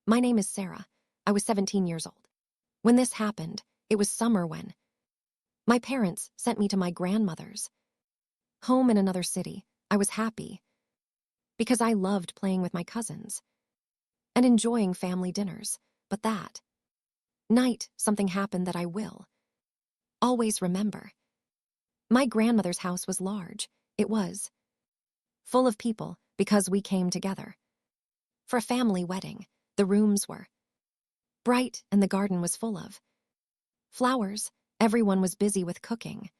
My name is Sarah. I was 17 years old. When this happened, it was summer when my parents sent me to my grandmother's home in another city. I was happy because I loved playing with my cousins and enjoying family dinners. But that night, something happened that I will always remember. My grandmother's house was large. It was full of people because we came together for a family wedding. The rooms were bright and the garden was full of flowers. Everyone was busy with cooking,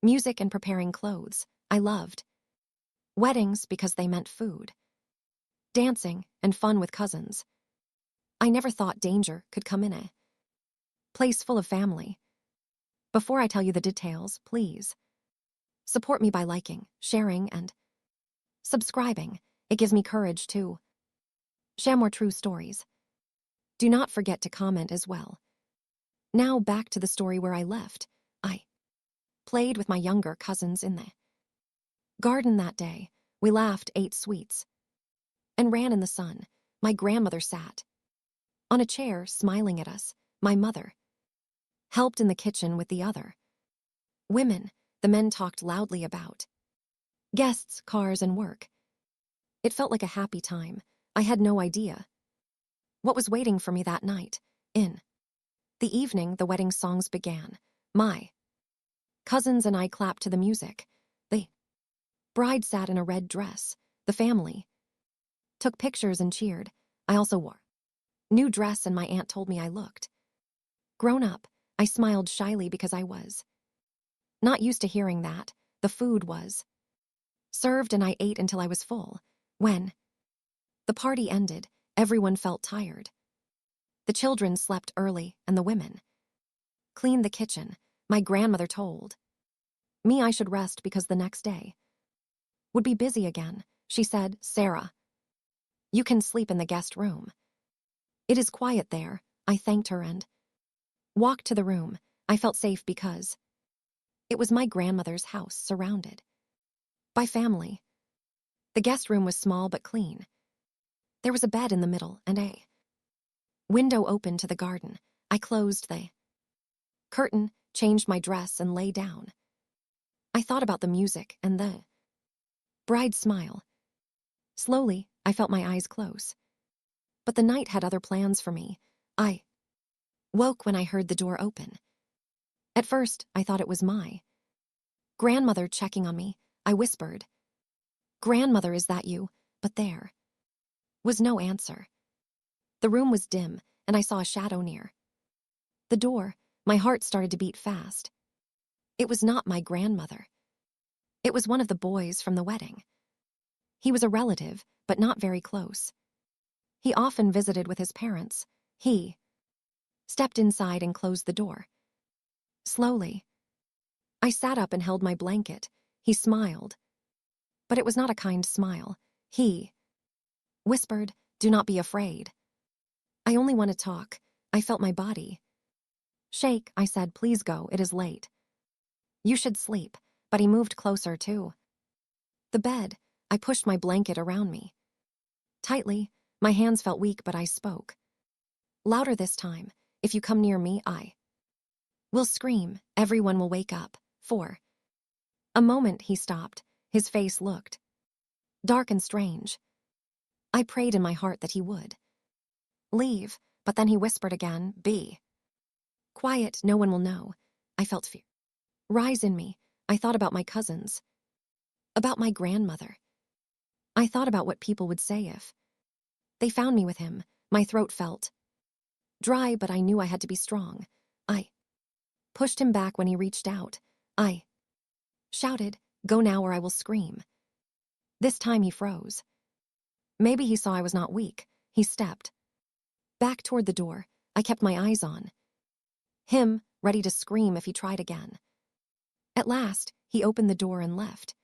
music, and preparing clothes. I loved weddings because they meant food, dancing, and fun with cousins. I never thought danger could come in a place full of family. Before I tell you the details, please support me by liking, sharing, and subscribing. It gives me courage to share more true stories. Do not forget to comment as well. Now back to the story where I left. I played with my younger cousins in the garden that day. We laughed, ate sweets, and ran in the sun. My grandmother sat on a chair, smiling at us. My mother helped in the kitchen with the other women. The men talked loudly about guests, cars, and work. It felt like a happy time. I had no idea what was waiting for me that night. In the evening, the wedding songs began. My cousins and I clapped to the music. The bride sat in a red dress. The family took pictures and cheered. I also wore a new dress, and my aunt told me I looked grown up. I smiled shyly because I was not used to hearing that. The food was served and I ate until I was full. When the party ended, everyone felt tired. The children slept early and the women cleaned the kitchen. My grandmother told me I should rest because the next day would be busy again. She said, "Sarah, you can sleep in the guest room. It is quiet there." I thanked her and walked to the room. I felt safe because it was my grandmother's house, surrounded by family. The guest room was small but clean. There was a bed in the middle and a window open to the garden. I closed the curtain, changed my dress, and lay down. I thought about the music and the bride's smile. Slowly, I felt my eyes close. But the night had other plans for me. I woke when I heard the door open. At first, I thought it was my grandmother checking on me. I whispered, "Grandmother, is that you?" But there was no answer. The room was dim, and I saw a shadow near the door. My heart started to beat fast. It was not my grandmother. It was one of the boys from the wedding. He was a relative, but not very close. He often visited with his parents. He stepped inside and closed the door. Slowly, I sat up and held my blanket. He smiled, but it was not a kind smile. He whispered, "Do not be afraid. I only want to talk." I felt my body shake. I said, "Please go, it is late. You should sleep." But he moved closer to the bed. I pushed my blanket around me tightly. My hands felt weak, but I spoke louder this time. "If you come near me, I will scream. Everyone will wake up." For a moment, he stopped. His face looked dark and strange. I prayed in my heart that he would leave, but then he whispered again, "Be quiet, no one will know." I felt fear rise in me. I thought about my cousins, about my grandmother. I thought about what people would say if they found me with him. My throat felt dry, but I knew I had to be strong. I pushed him back when he reached out. I shouted, "Go now or I will scream." This time he froze. Maybe he saw I was not weak. He stepped back toward the door. I kept my eyes on him, ready to scream if he tried again. At last, he opened the door and left.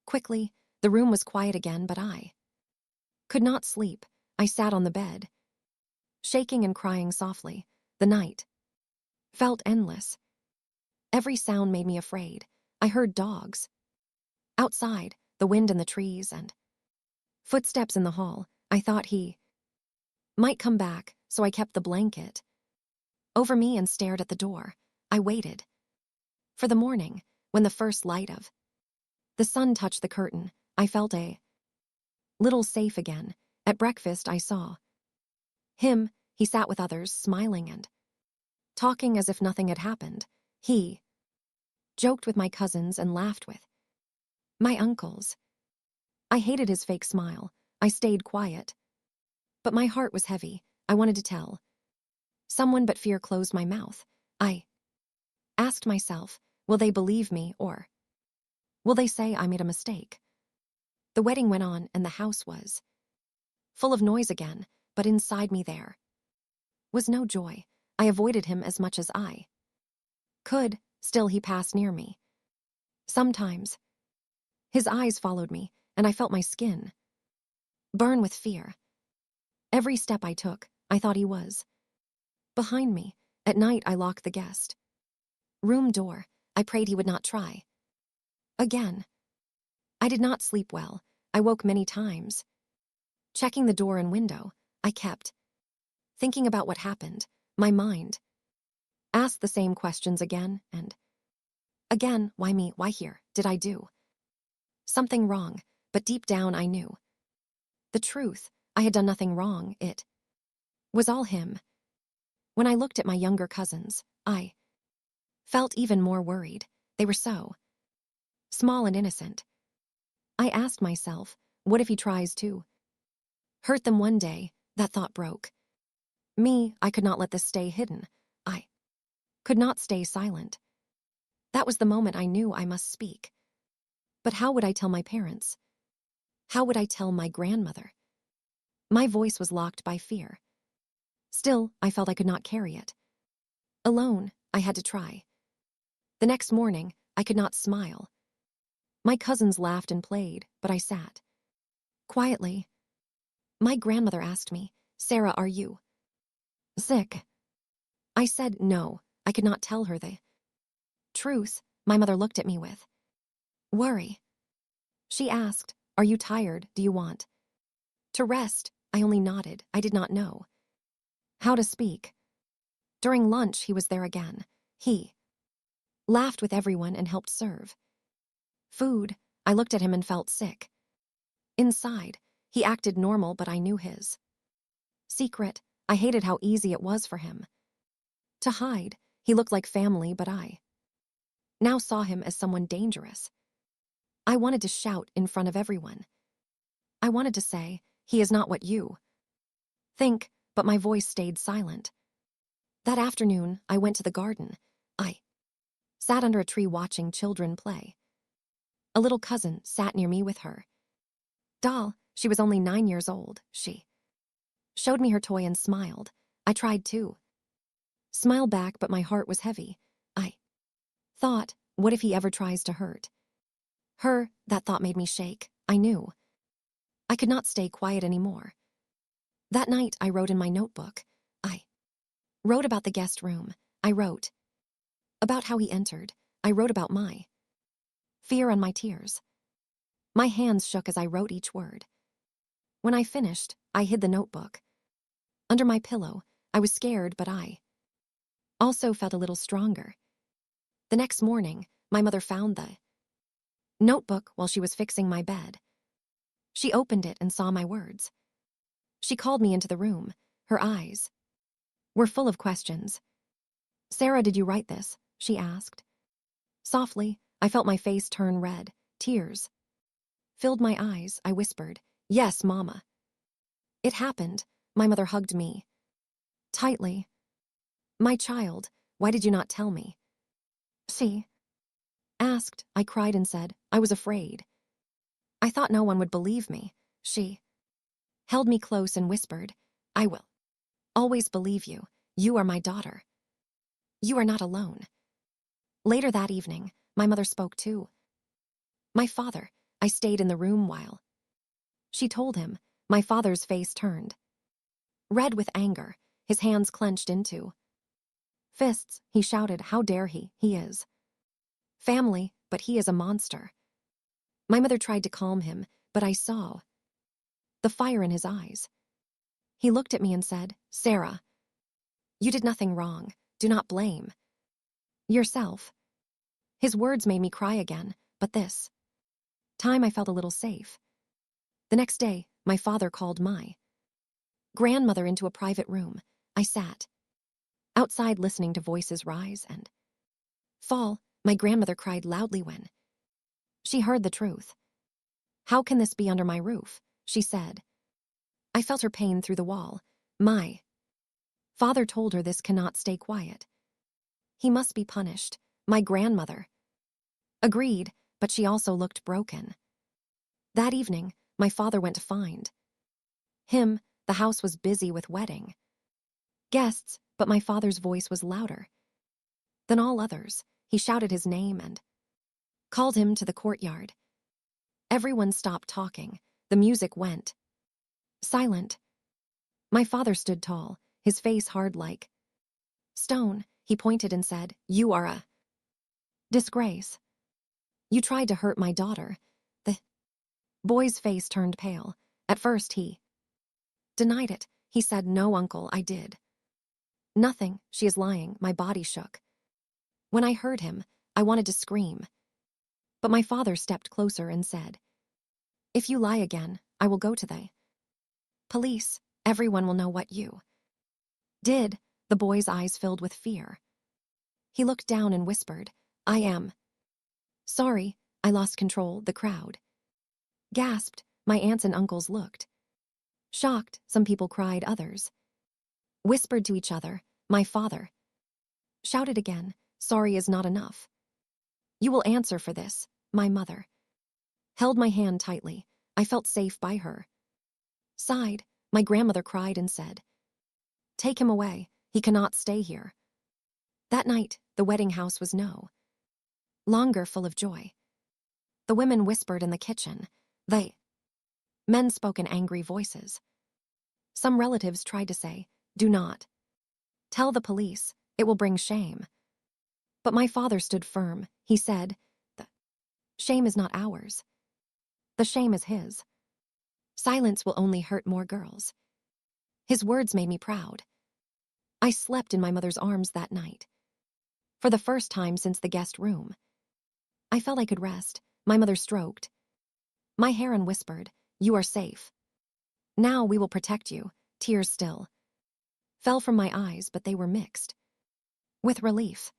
Quickly, the room was quiet again, but I could not sleep. I sat on the bed, shaking and crying softly. The night felt endless. Every sound made me afraid. I heard dogs outside, the wind in the trees, and footsteps in the hall. I thought he might come back, so I kept the blanket over me and stared at the door. I waited for the morning, when the first light of the sun touched the curtain. I felt a little safe again. At breakfast, I saw him. He sat with others, smiling and talking as if nothing had happened. He joked with my cousins and laughed with my uncles. I hated his fake smile. I stayed quiet. But my heart was heavy. I wanted to tell someone, but fear closed my mouth. I asked myself, will they believe me, or will they say I made a mistake? The wedding went on and the house was full of noise again, but inside me there was no joy. I avoided him as much as I could. Still, he passed near me. Sometimes his eyes followed me, and I felt my skin burn with fear. Every step I took, I thought he was behind me. At night, I locked the guest room door. I prayed he would not try again. I did not sleep well. I woke many times, checking the door and window. I kept thinking about what happened. My mind asked the same questions again and again. Why me? Why here? Did I do something wrong? But deep down, I knew the truth. I had done nothing wrong. It was all him. When I looked at my younger cousins, I felt even more worried. They were so small and innocent. I asked myself, what if he tries to hurt them one day? That thought broke me. I could not let this stay hidden. I could not stay silent. That was the moment I knew I must speak. But how would I tell my parents? How would I tell my grandmother? My voice was locked by fear. Still, I felt I could not carry it alone. I had to try. The next morning, I could not smile. My cousins laughed and played, but I sat quietly. My grandmother asked me, Sarah, are you sick? I said no. I could not tell her the truth. My mother looked at me with worry. She asked, are you tired? Do you want to rest? I only nodded. I did not know how to speak. During lunch, he was there again. He laughed with everyone and helped serve food. I looked at him and felt sick. Inside, he acted normal, but I knew his secret. I hated how easy it was for him to hide. He looked like family, but I now saw him as someone dangerous. I wanted to shout in front of everyone. I wanted to say, he is not what you think, but my voice stayed silent. That afternoon, I went to the garden. I sat under a tree watching children play. A little cousin sat near me with her doll. She was only 9 years old. She showed me her toy and smiled. I tried to smile back, but my heart was heavy. I thought, what if he ever tries to hurt her? That thought made me shake. I knew I could not stay quiet anymore. That night, I wrote in my notebook. I wrote about the guest room. I wrote about how he entered. I wrote about my fear and my tears. My hands shook as I wrote each word. When I finished, I hid the notebook under my pillow. I was scared, but I also felt a little stronger. The next morning, my mother found the notebook while she was fixing my bed. She opened it and saw my words. She called me into the room. Her eyes were full of questions. Sarah, did you write this? She asked. Softly, I felt my face turn red. Tears filled my eyes. I whispered, yes, Mama. It happened. My mother hugged me tightly. My child, why did you not tell me? She asked. I cried and said, I was afraid. I thought no one would believe me. She held me close and whispered, I will always believe you. You are my daughter. You are not alone. Later that evening, my mother spoke too. My father, I stayed in the room while she told him. My father's face turned red with anger, his hands clenched into fists. He shouted, how dare he? He is family, but he is a monster. My mother tried to calm him, but I saw the fire in his eyes. He looked at me and said, "Sarah, you did nothing wrong. Do not blame yourself." His words made me cry again, but this time I felt a little safe. The next day, my father called my grandmother into a private room. I sat outside listening to voices rise and fall. My grandmother cried loudly when she heard the truth. "How can this be under my roof?" she said. I felt her pain through the wall. My father told her this cannot stay quiet. He must be punished. My grandmother agreed, but she also looked broken. That evening, my father went to find him. The house was busy with wedding guests, but my father's voice was louder than all others. He shouted his name and called him to the courtyard. Everyone stopped talking. The music went silent. My father stood tall, his face hard like stone. He pointed and said, "You are a disgrace. You tried to hurt my daughter." The boy's face turned pale. At first he denied it. He said, "No, uncle, I did nothing. She is lying." My body shook. When I heard him, I wanted to scream. But my father stepped closer and said, "If you lie again, I will go to the police. Everyone will know what you did." The boy's eyes filled with fear. He looked down and whispered, "I am sorry, I lost control." The crowd gasped. My aunts and uncles looked shocked. Some people cried, others whispered to each other. My father shouted again, "Sorry is not enough. You will answer for this." My mother held my hand tightly. I felt safe by her side. My grandmother cried and said, "Take him away. He cannot stay here." That night, the wedding house was no longer full of joy. The women whispered in the kitchen. The men spoke in angry voices. Some relatives tried to say, "Do not tell the police. It will bring shame." But my father stood firm. He said, "The shame is not ours. The shame is his. Silence will only hurt more girls." His words made me proud. I slept in my mother's arms that night. For the first time since the guest room, I felt I could rest. My mother stroked my hair and whispered, "You are safe. Now we will protect you." Tears still fell from my eyes, but they were mixed with relief.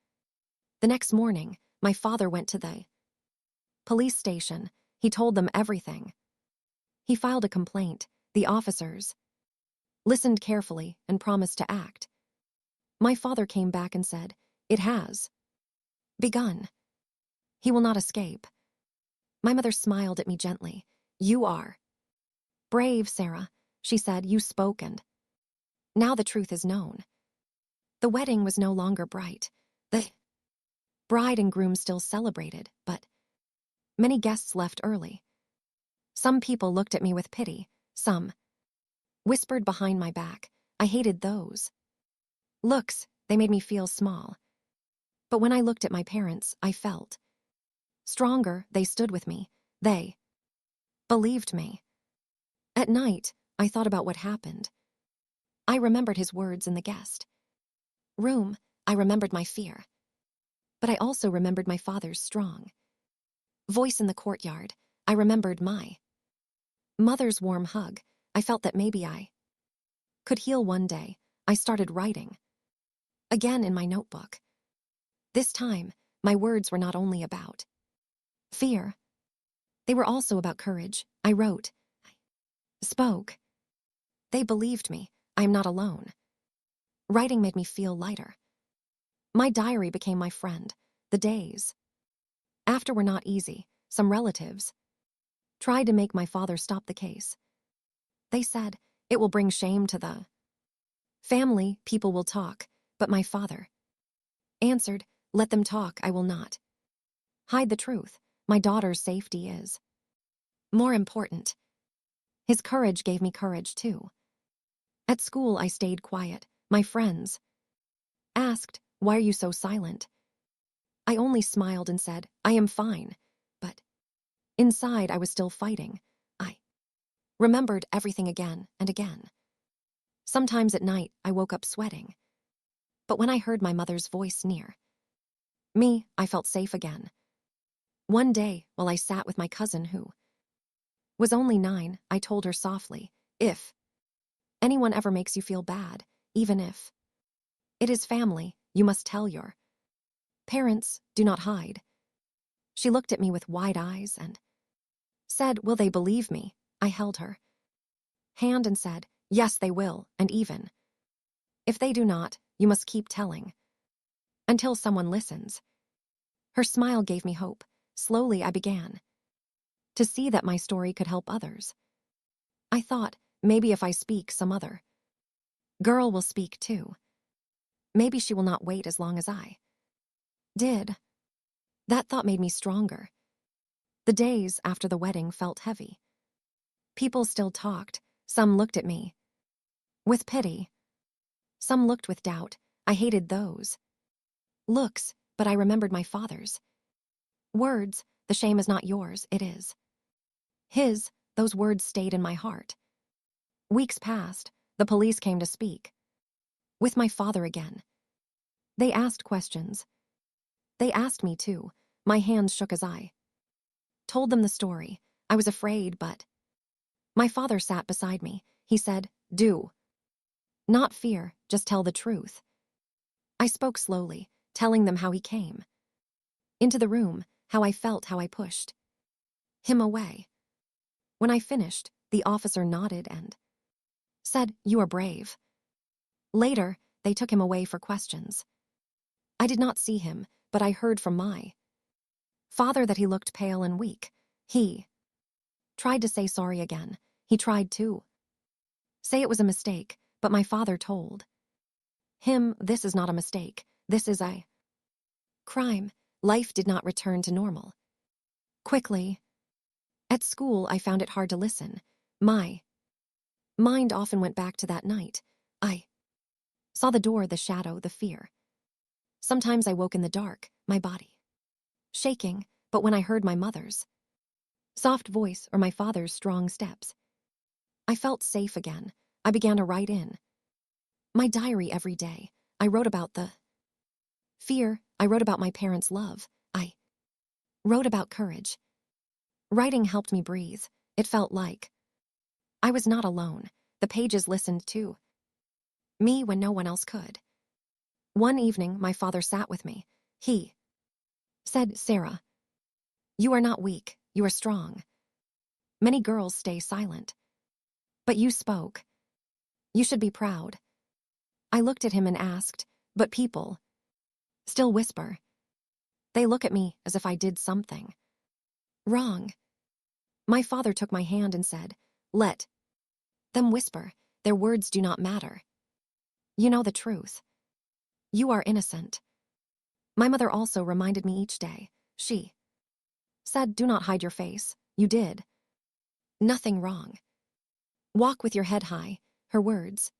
The next morning, my father went to the police station. He told them everything. He filed a complaint. The officers listened carefully and promised to act. My father came back and said, "It has begun. He will not escape." My mother smiled at me gently. "You are brave, Sarah," she said. "You spoke, and now the truth is known." The wedding was no longer bright. The bride and groom still celebrated, but many guests left early. Some people looked at me with pity. Some whispered behind my back. I hated those looks. They made me feel small. But when I looked at my parents, I felt stronger. They stood with me. They believed me. At night, I thought about what happened. I remembered his words in the guest room. I remembered my fear. But I also remembered my father's strong voice in the courtyard. I remembered my mother's warm hug. I felt that maybe I could heal one day. I started writing again in my notebook. This time, my words were not only about fear. They were also about courage. I wrote. I spoke. They believed me. I am not alone. Writing made me feel lighter. My diary became my friend. The days after were not easy. Some relatives tried to make my father stop the case. They said, "It will bring shame to the family. People will talk." But my father answered, "Let them talk. I will not hide the truth. My daughter's safety is more important." His courage gave me courage too. At school, I stayed quiet. My friends asked, "Why are you so silent?" I only smiled and said, "I am fine." But inside, I was still fighting. I remembered everything again and again. Sometimes at night, I woke up sweating. But when I heard my mother's voice near me, I felt safe again. One day, while I sat with my cousin who was only 9, I told her softly, if anyone ever makes you feel bad, even if it is family, you must tell your parents, do not hide. She looked at me with wide eyes and said, will they believe me? I held her hand and said, yes, they will, and even if they do not, you must keep telling until someone listens. Her smile gave me hope. Slowly, I began to see that my story could help others. I thought, maybe if I speak, some other girl will speak too. Maybe she will not wait as long as I did. That thought made me stronger. The days after the wedding felt heavy. People still talked. Some looked at me with pity. Some looked with doubt. I hated those looks, but I remembered my father's words. The shame is not yours, it is his. Those words stayed in my heart. Weeks passed. The police came to speak with my father again. They asked questions. They asked me too. My hands shook as I told them the story. I was afraid, but my father sat beside me. He said, do not fear, just tell the truth. I spoke slowly, telling them how he came into the room, how I felt, how I pushed him away. When I finished, the officer nodded and said, you are brave. Later, they took him away for questions. I did not see him, but I heard from my father that he looked pale and weak. He tried to say sorry again. He tried to say it was a mistake, but my father told him, this is not a mistake. This is a crime. Life did not return to normal quickly. At school, I found it hard to listen. My mind often went back to that night. I saw the door, the shadow, the fear. Sometimes I woke in the dark, my body shaking, but when I heard my mother's soft voice or my father's strong steps, I felt safe again. I began to write in my diary every day. I wrote about the fear. I wrote about my parents' love. I wrote about courage. Writing helped me breathe. It felt like I was not alone. The pages listened to me when no one else could. One evening, my father sat with me. He said, Sarah, you are not weak, you are strong. Many girls stay silent. But you spoke. You should be proud. I looked at him and asked, but people still whisper. They look at me as if I did something wrong. My father took my hand and said, let them whisper. Their words do not matter. You know the truth. You are innocent. My mother also reminded me each day. She said, do not hide your face. You did nothing wrong. Walk with your head high. Her words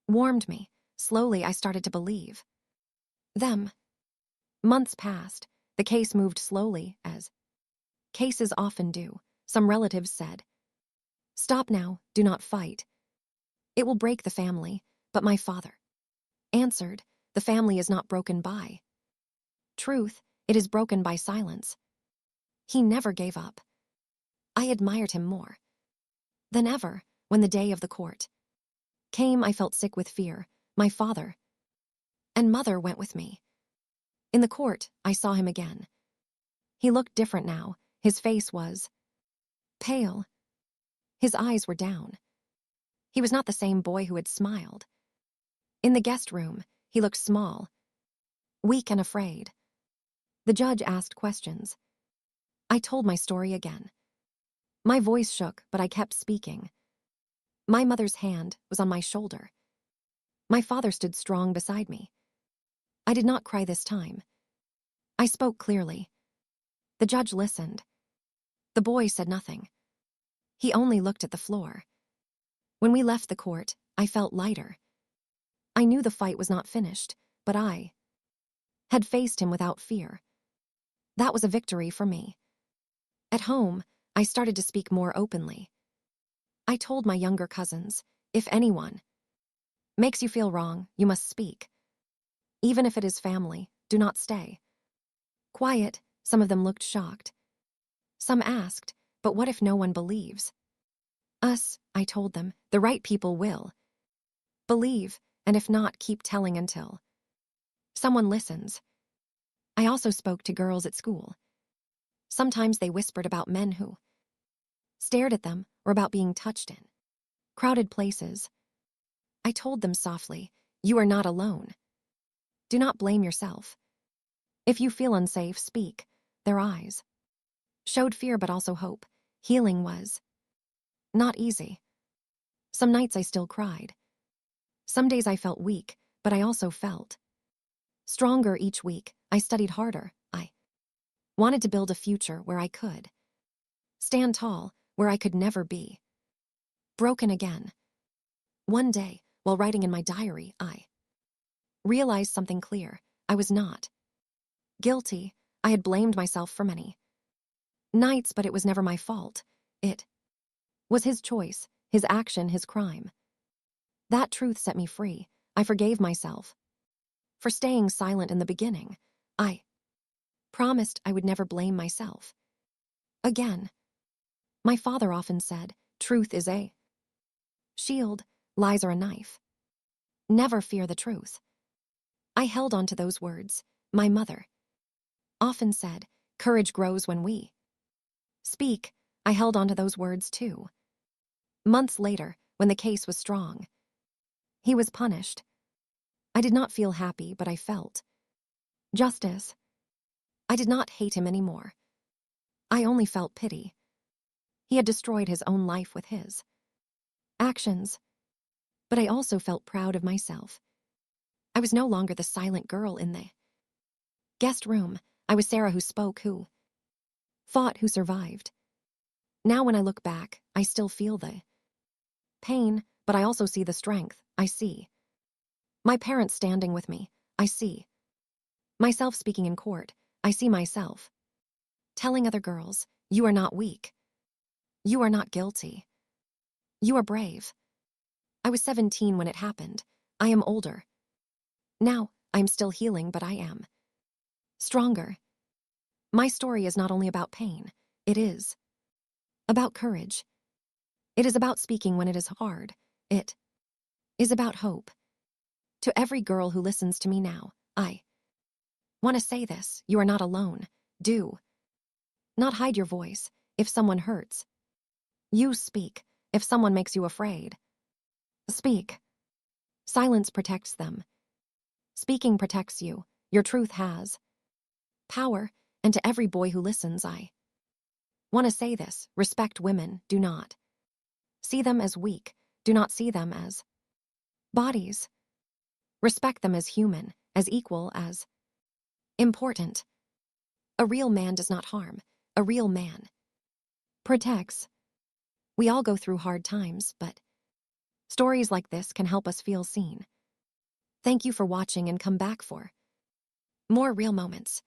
warmed me. Slowly, I started to believe them. Months passed. The case moved slowly, as cases often do. Some relatives said, stop now, do not fight. It will break the family. But my father answered, the family is not broken by truth, it is broken by silence. He never gave up. I admired him more than ever. When the day of the court came, I felt sick with fear. My father and mother went with me. In the court, I saw him again. He looked different now. His face was pale. His eyes were down. He was not the same boy who had smiled. In the guest room, he looked small, weak and afraid. The judge asked questions. I told my story again. My voice shook, but I kept speaking. My mother's hand was on my shoulder. My father stood strong beside me. I did not cry this time. I spoke clearly. The judge listened. The boy said nothing. He only looked at the floor. When we left the court, I felt lighter. I knew the fight was not finished, but I had faced him without fear. That was a victory for me. At home, I started to speak more openly. I told my younger cousins, if anyone Makes you feel wrong, you must speak. Even if it is family, do not stay. Quiet, some of them looked shocked. Some asked, but what if no one believes? Us, I told them, the right people will. Believe, and if not, keep telling until someone listens. I also spoke to girls at school. Sometimes they whispered about men who stared at them or about being touched in crowded places. I told them softly, you are not alone. Do not blame yourself. If you feel unsafe, speak. Their eyes showed fear but also hope. Healing was not easy. Some nights I still cried. Some days I felt weak, but I also felt stronger each week. I studied harder. I wanted to build a future where I could stand tall, where I could never be broken again. One day, while writing in my diary, I realized something clear. I was not guilty. I had blamed myself for many nights, but it was never my fault. It was his choice, his action, his crime. That truth set me free. I forgave myself for staying silent in the beginning. I promised I would never blame myself again. My father often said, truth is a shield, lies are a knife. Never fear the truth. I held on to those words. My mother often said, courage grows when we speak. I held on to those words too. Months later, when the case was strong, he was punished. I did not feel happy, but I felt justice. I did not hate him anymore. I only felt pity. He had destroyed his own life with his actions. But I also felt proud of myself. I was no longer the silent girl in the guest room. I was Sarah who spoke, who fought, who survived. Now when I look back, I still feel the pain, but I also see the strength. I see my parents standing with me. I see myself speaking in court. I see myself telling other girls, you are not weak. You are not guilty. You are brave. I was 17 when it happened. I am older. Now, I am still healing, but I am stronger. My story is not only about pain, it is about courage. It is about speaking when it is hard. It is about hope. To every girl who listens to me now, I want to say this, you are not alone. Do not hide your voice. If someone hurts, you speak. If someone makes you afraid, speak. Silence protects them. Speaking protects you. Your truth has power, and to every boy who listens, I want to say this, respect women, do not see them as weak, do not see them as bodies. Respect them as human, as equal, as important. A real man does not harm. A real man protects. We all go through hard times, but stories like this can help us feel seen. Thank you for watching and come back for more real moments.